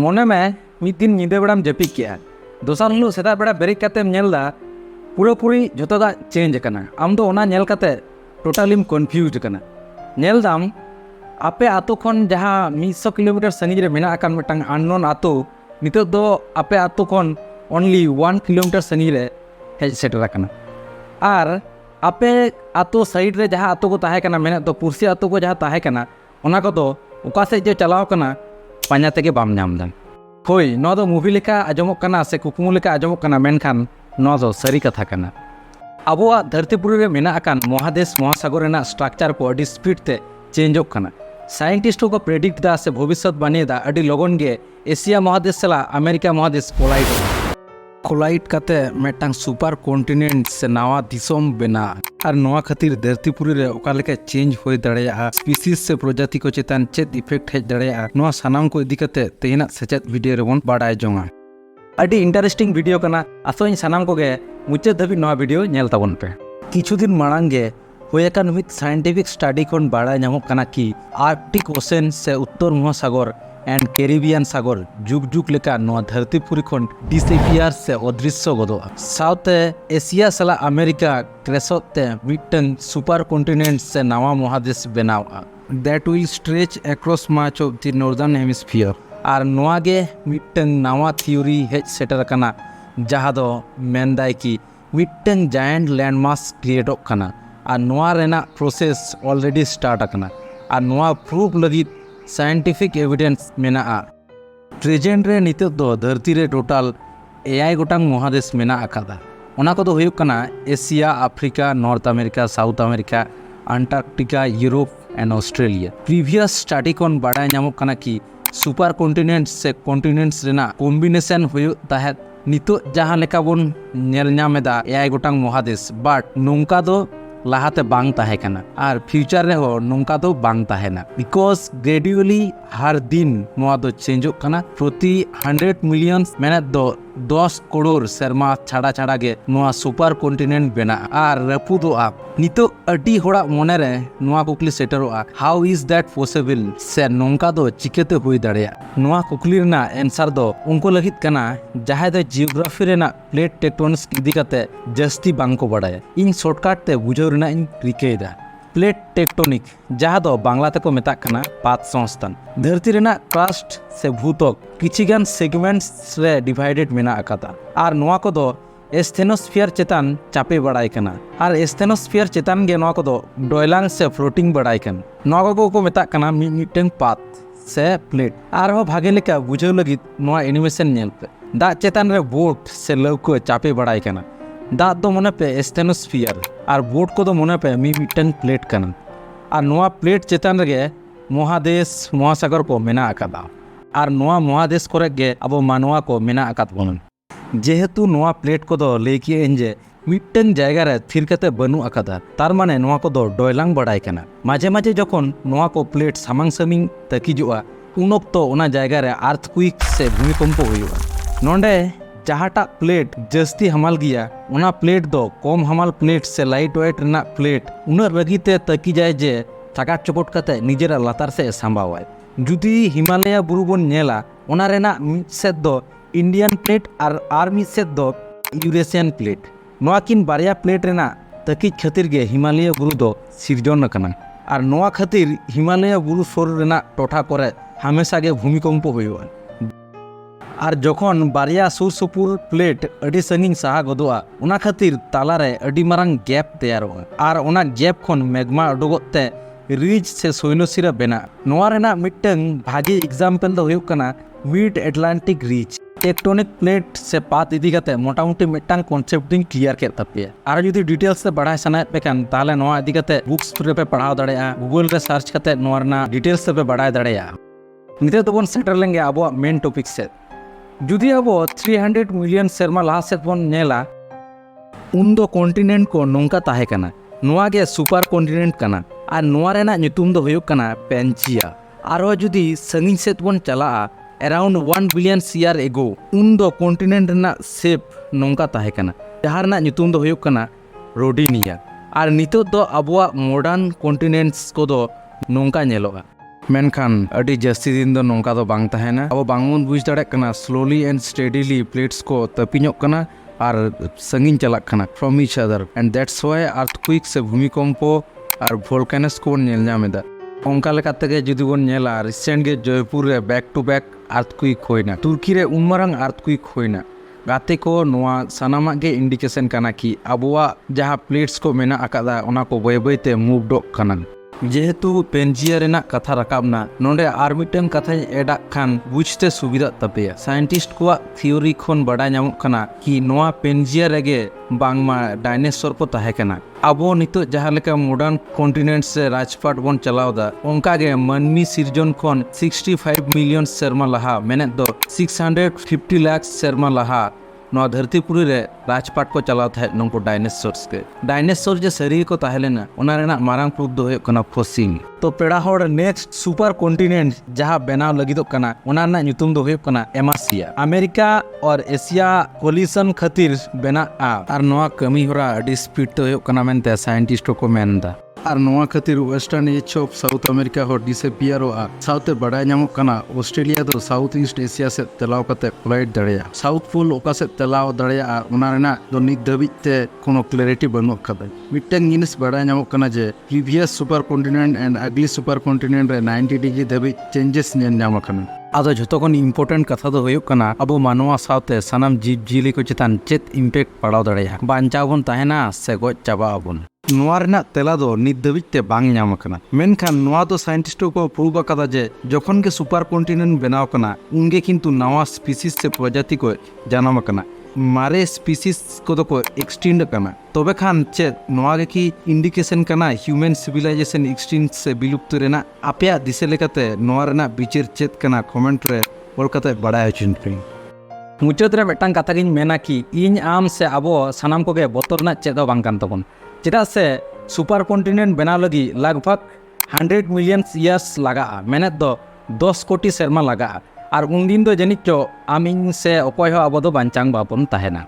मने में मिद दिन नींदे बेड़ाम जपिक के दोसार हिलो सेता बेड़ा बेरेक कातेम नेलदा पूरापूरी जो दा चेंज कना आम दो ओना नेल काते टोटालिम कन्फ्यूज कना नेलदाम आपे आतो खन जहाँ 100 किलोमीटर संगीज रे मेना आकान मिटांग अननोन आतो नितो दो आपे आतो खन ओनली 1 किलोमीटर संगीज रे हेज सेटर कना आर आपे आतो साइड रे जहाँ आतो को ताहे कना मेना तो पुरसी आतो को जहाँ ताहे कना ओना को दो ओका से जे चलाव कना पांजा तेगे बाम नाम दान होय नो दो मूवी लेका आजमक कना से कुकुमु लेका आजमक कना मेनखान नो दो सरी कथा कना आबोआ धरतीपुरी रे मेना आकान महादेश महासागर रेना स्ट्रक्चर को अडी स्पीड ते चेंजो कना साइंटिस्ट को प्रेडिक्ट दा से भविष्यवाणी दा अडी लगन गे एशिया महादेश सला अमेरिका महादेश कोलाइट काते मेटांग सुपर कॉन्टिनेंट से नवा दिसोम बेना और नवा खातिर धरतीपुरी रे ओका लेके चेंज होय दाड़ेया स्पीसीज से प्रजाति को चेतन चेत इफेक्ट हेज दाड़ेया नवा सानाम को इदी कते तेना सेचेत वीडियो रे बोन बाडाय जोंगा अडी इंटरेस्टिंग वीडियो कना आसोइन सानाम को गे मुचे धबी नवा वीडियो नेल ताबन पे किछु दिन मांग गे होयकान मित साइंटिफिक स्टडी कोन बाडाय नामक कना कि आर्कटिक ओशन से उत्तर महासागर एंड कैरिबियन सागर जुग जुग लेका नवा धरतीपुरी खन डिसएपियर से अदृश्य गदो साउथ एशिया सला अमेरिका क्रेसोते मिटन सुपर कॉन्टिनेंट से नवा महादेश बनावा that will stretch across much of the northern hemisphere और नवा गे मिटन नवा थ्योरी हेज सेटर कना जहां दो मेनदाय की मिटन जायंट लैंडमास क्रिएट कना और नवा रेना प्रोसेस ऑलरेडी स्टार्ट कना और नवा प्रूफ लगी साइंटिफिक एविडेंस मेना प्रेजेंट रे नित दो धरती रे टोटल 8 गोटांग महादेश मेना आकादा ओना को दो हुयुक कना Asia Africa North America South America Antarctica Europe and Australia previous study कोन बाडाय नामक कना कि सुपर कॉन्टिनेंट से कॉन्टिनेंट्स रेना कॉम्बिनेशन हुयुक ताहे नितो जहां लेका बोन नेल नामेदा 8 गोटांग महादेश बाट नोंका दो लाहाते बांग ताहे कना और फ्यूचर रे हो नोंका दो बांग ताहेना बिकॉज ग्रेजुअली हर दिन नोआ दो चेंजो कना प्रति 100 मिलियन मेने दो 10 करोड़ शर्मा छाड़ा छाड़ा गे नोआ सुपर कॉन्टिनेंट बेना और रपुदो आ नितो अडी होड़ा मोने रे नोआ कुकली सेटरो आ हाउ इज दैट पॉसिबल से नोंका दो चिकेते हुई दाड़ेया नोआ कुकली रेना आंसर दो उनको लगित कना जहां दो जियोग्राफी रेना प्लेट टेक्टोनिक्स इदी कते जस्ती बांग को बडाया इन शॉर्टकट ते बुझो रेना इन रिकेदा प्लेट टेक्टोनिक जहां दो बांग्ला तको मेता कना पात संस्थान धरती रेना क्रस्ट से भूतक किछिगान सेगमेंट्स रे डिवाइडेड मेना आकाता और नोआ को दो एस्थेनोस्फियर चेतन चापे बड़ाई कना और एस्थेनोस्फियर चेतन गे नोआ को दो डोयलांग से फ्लोटिंग बड़ाई कन नोआ को मेता कना मिटन पात से प्लेट और हो भागे लेका बुझो लगित नोआ एनिमेशन नेल पे दा चेतन रे बोट से लौको चापे बड़ाई कना दा दो मने पे एस्थेनोस्फियर और बोट को दो मने पे मिटन प्लेट कना और नोआ प्लेट चेतन रे महादेश महासागर को मेना आकादा और नोआ महादेश करे गे अब मानवा को मेना आकात बोन जेहेतु नोआ प्लेट को दो लेकिए एंजे मिटन जायगा रे थिर कते बनु आकादा तार माने नोआ को दो डोयलांग बडाय कना माजे माजे जखन नोआ को प्लेट सामांग सामिंग तकिजुआ उन ऑक्तो ओना जायगा रे अर्थक्वेक से भूमिकंप हुयुआ नोंडे जहाटा प्लेट जस्ती हमाल गया उना प्लेट दो कम हमाल प्लेट से लाइट वेट रेना प्लेट उना रगीते तकी जाए जे चकाट चपट कते निजेरा लातार से संभावाय जुदी हिमालय बुरु बोन नेला ओना रेना मिड सेट दो इंडियन प्लेट और आर्मी सेट दो यूरेशियन प्लेट नोआ किन बारिया प्लेट रेना तकी खातिर गे हिमालय बुरु दो सिरजन कना और नोआ खातिर हिमालय बुरु सोर रेना टोठा करे हमेशा गे भूमिकंप हुयुआ और जखन बारिया सुर सुपुर प्लेट अडी संगिन साहा गदोआ उना खातिर तालारे अडी मारंग गैप तैयारोआ और उना गैप खन मैग्मा अडोगते रिज से सोइनोसिरा बेना नोआ रेना मिटन भागी एग्जांपल दो हुयुक कना mid Atlantic ridge tectonic plate से पात इदी कते मोटामुटी मिटन कॉन्सेप्ट दिन क्लियर के तपिया और जदी डिटेल्स से बढ़ाय सनाय पे कान ताले नोआ इदी कते बुक्स पे पढ़ाव दाड़ेया गूगल रे सर्च कते नोआ रेना डिटेल्स से पे बढ़ाय दाड़ेया निते तो बोन सेटर लेंगे अब मेन टॉपिक से जुदी अब 300 मिलियन शर्मा लहा से बन नेला उन दो कॉन्टिनेंट को नोंका ताहे कना नोआ गे सुपर कॉन्टिनेंट कना और नोआ रेना ᱧᱩᱛᱩᱢ दो हुयुक कना पेंचिया और जुदी संगिन सेत बन चला अराउंड 1 बिलियन ईयर एगो उन दो कॉन्टिनेंट रेना शेप नोंका ताहे कना जहां रेना ᱧᱩᱛᱩᱢ दो हुयुक कना रोडिनिया और नितो दो अबवा मॉडर्न कॉन्टिनेंट्स को दो नोंका नेलोगा मेनखान अड़ी जास्ती दिन दो नोंका दो बांग तहना अब बांगबन बुझ दाड़े कना स्लोली एंड स्टेडीली प्लेट्स को तपिñok कना और संगीन चलाक कना from each other and that's why earthquake से भूमिकम्पो और वोल्केनस को nail नामेदा onka lekate ge judi bon nyela recent ge Jaipur re back to back earthquake hoina Turkey re unmarang earthquake hoina gate ko noa sanamak ge indication kana ki abuwa jaha plates ko mena akada ona ko boy boy te move dok kana जेहेतु Pangaea Raina कथा रकाबना नोंडे are mitten कथा एडा खान बुझते सुविधा तपेया scientist को theory खन बड़ा नामक कना कि नोआ पेंजिया रेगे बांगमा डायनासोर को ताहे कना अब नितो जहाँ लेका मॉडर्न कॉन्टिनेंट से राजपाट बन चलावदा उनका गे मनमी सिरजन खन 65 मिलियन शर्मा लहा मेने दो 650 लाख शर्मा लहा नवा धरतीपुरी रे राजपाट को चलाव था नंको डायनासोर्स के डायनासोर जे शरीर को ताहेलेना ओना रेना मारांग प्रूफ दो कना फॉसिल तो पेड़ा होड़ नेक्स्ट सुपर कॉन्टिनेंट जहां बनाव लगिदो कना ओना ना ᱧᱩᱛᱩᱢ दो कना एमासिया अमेरिका और एशिया कोलिशन खातिर बना और नवा कमी होरा अडी स्पीड तो कना मेनते साइंटिस्ट को मेनदा और नवा खातिर western edge of South America हो डिसअपियर साउथ बड़ा नामक कना ऑस्ट्रेलिया दो साउथ ईस्ट एशिया से तलाव कते फ्लाइट दड़िया साउथ पोल ओका से तलाव दड़िया ओना रेना दो नित दबिते कोनो क्लैरिटी बनो खदा मिटन जिनिस बड़ा नामक कना जे प्रीवियस सुपर कॉन्टिनेंट एंड अगली सुपर कॉन्टिनेंट रे 90 डिग्री दबि चेंजेस ने नामक कना आदो झोतोखन इम्पोर्टेंट कथा दो हुयुग कना अब मानवा साथे सनाम जीव जीली को चितान चेत इम्पैक्ट पड़ाव दड़िया बांचाव बन ताहेना से गoj चाबा अबन नोआ रेना तेला दो नित दबिते बांग नाम कना मेनखान नोआ दो साइंटिस्ट को प्रूव अकादा जे जखन के सुपर कॉन्टिनेंट बनाव कना उनगे किंतु नवा स्पीसीज से प्रजाति को जानाम कना मारे स्पीसीज को तो को एक्सटेंड कना तबे खान चे नोआ गे की इंडिकेशन कना ह्यूमन सिविलाइजेशन एक्सटेंड से विलुप्त रेना आपया दिसे लेकाते नोआ रेना बिचार चेत कना कमेंट रे बोलकाते बड़ा हचिन पे मुचाद रे मिटन कथा गिन मेना कि इन आम से अबो सनाम को गे बोतरना चेदो बांग कान तबन चेदा से सुपर कॉन्टिनेंट बना लगी लगभग 100 मिलियन इयर्स लगा मेने दो 10 कोटी शर्मा लगा और उन दिन दो जनिचो आमिन से अकय हो अब दो बांचांग बाबन ताहेना।